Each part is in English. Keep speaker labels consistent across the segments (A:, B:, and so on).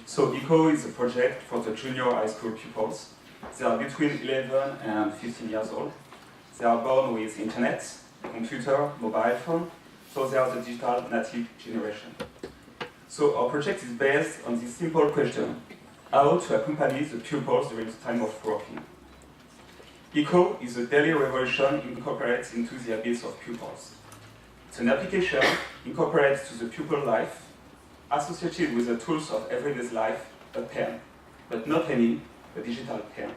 A: So ECO is a project for the junior high school pupils. They are between 11 and 15 years old. They are born with internet, computer, mobile phone, so they are the digital native generation. So our project is based on this simple question: how to accompany the pupils during the time of working. ECO is a daily revolution incorporated into the habits of pupils. It's an application incorporated to the pupil life, associated with the tools of everyday life, a pen, but not any, a digital pen.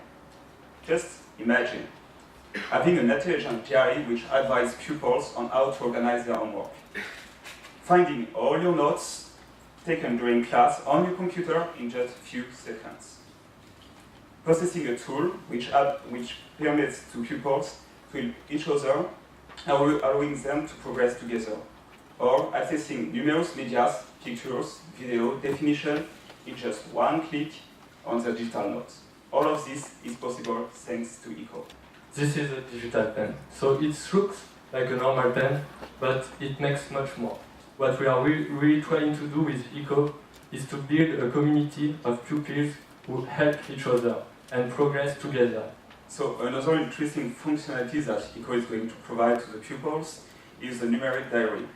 A: Just imagine having an intelligent diary which advises pupils on how to organize their homework. Finding all your notes taken during class on your computer in just a few seconds. Possessing a tool which permits to pupils to help each other, allowing them to progress together. Or accessing numerous medias, pictures, video, definition in just one click on the digital notes. All of this is possible thanks to ECO.
B: This is a digital pen. So it looks like a normal pen, but it makes much more. What we are really trying to do with ECO is to build a community of pupils who help each other and progress together.
A: So another interesting functionality that ECO is going to provide to the pupils is the numeric diary.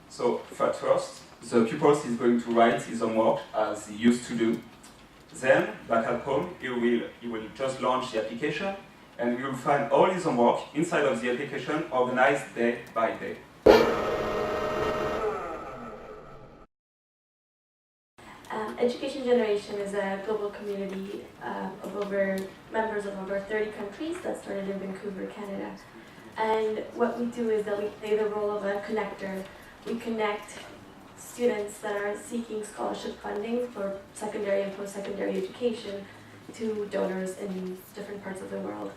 A: So at first, the pupils is going to write his homework as he used to do. Then, back at home, he will just launch the application, and we will find all his homework inside of the application, organized day by day.
C: Education Generation is a global community of members of over 30 countries that started in Vancouver, Canada. And what we do is that we play the role of a connector. We connect students that are seeking scholarship funding for secondary and post-secondary education to donors in different parts of the world.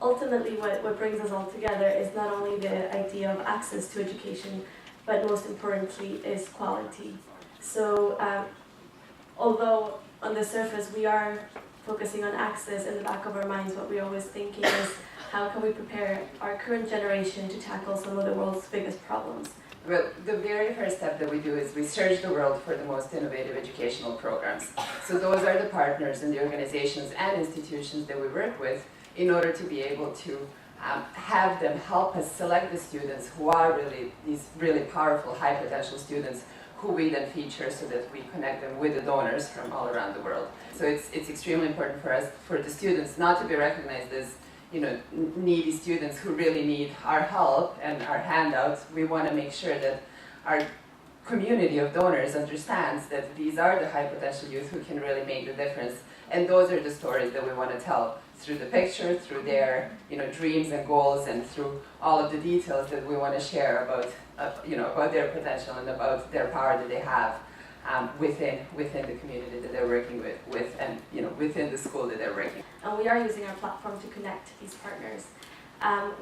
C: Ultimately, what brings us all together is not only the idea of access to education, but most importantly is quality. So although on the surface we are focusing on access, in the back of our minds what we're always thinking is how can we prepare our current generation to tackle some of the world's biggest problems.
D: Well, the very first step that we do is we search the world for the most innovative educational programs. So those are the partners and the organizations and institutions that we work with in order to be able to have them help us select the students who are really these really powerful, high potential students who we then feature so that we connect them with the donors from all around the world. So it's extremely important for us, for the students not to be recognized as needy students who really need our help and our handouts. We want to make sure that our community of donors understands that these are the high potential youth who can really make the difference. And those are the stories that we want to tell through the picture, through their dreams and goals, and through all of the details that we want to share about about their potential and about their power that they have within the community that they're working with and within the school that they're working.
C: And we are using our platform to connect these partners.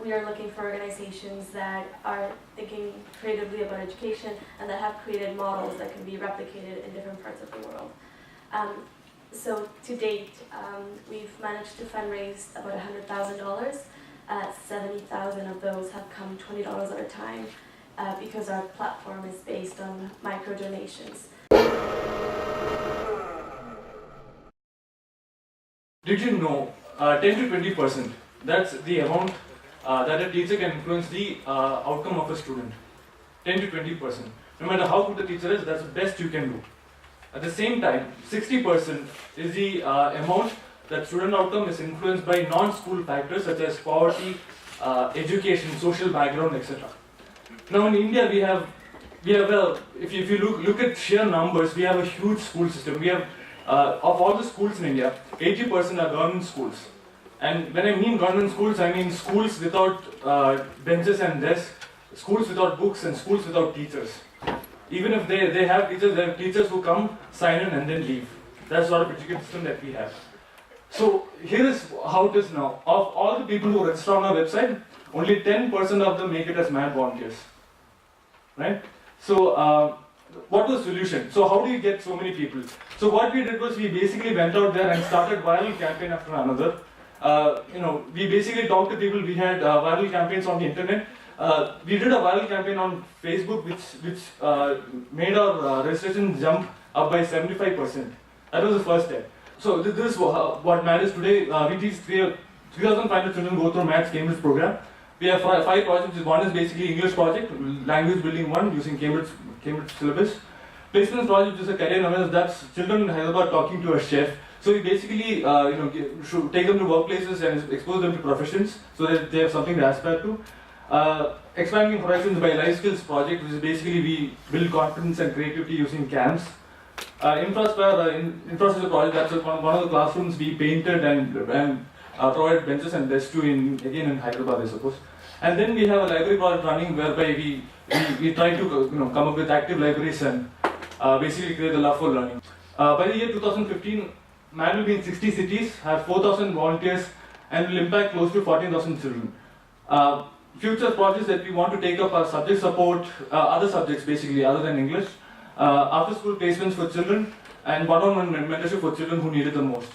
C: We are looking for organizations that are thinking creatively about education and that have created models that can be replicated in different parts of the world. So to date, we've managed to fundraise about $100,000. 70,000 of those have come $20 at a time because our platform is based on micro donations.
B: Did you know 10 to 20%, that's the amount that a teacher can influence the outcome of a student. 10 to 20%. No matter how good the teacher is, that's the best you can do. At the same time, 60% is the amount that student outcome is influenced by non-school factors such as poverty, education, social background, etc. Now in India we have if you look at sheer numbers, we have a huge school system. We have of all the schools in India, 80% are government schools. And when I mean government schools, I mean schools without benches and desks, schools without books, and schools without teachers. Even if they have teachers who come, sign in and then leave. That's the sort of education system that we have. So here is how it is now. Of all the people who register on our website, only 10% of them make it as mad volunteers. Right? So what was the solution? So how do you get so many people? So what we did was we basically went out there and started viral campaign after another. We basically talked to people. We had viral campaigns on the internet. We did a viral campaign on Facebook which made our registration jump up by 75%. That was the first step. So this is what matters today. We teach 3,500 children go through Maths Cambridge program. We have five projects. One is basically English project, language building one using Cambridge syllabus. Placements project, which is a career awareness. That's children in Hyderabad talking to a chef. So we basically should take them to workplaces and expose them to professions so that they have something to aspire to. Expanding horizons by life skills project, which is basically we build confidence and creativity using camps. Infrastructure project, that's one of the classrooms we painted and provided benches and desks to again in Hyderabad, I suppose. And then we have a library project running whereby we try to come up with active libraries and basically create a love for learning. By the year 2015, MAN will be in 60 cities, have 4,000 volunteers, and will impact close to 14,000 children. Future projects that we want to take up are subject support, other subjects basically other than English, after school placements for children, and one-on-one mentorship for children who need it the most.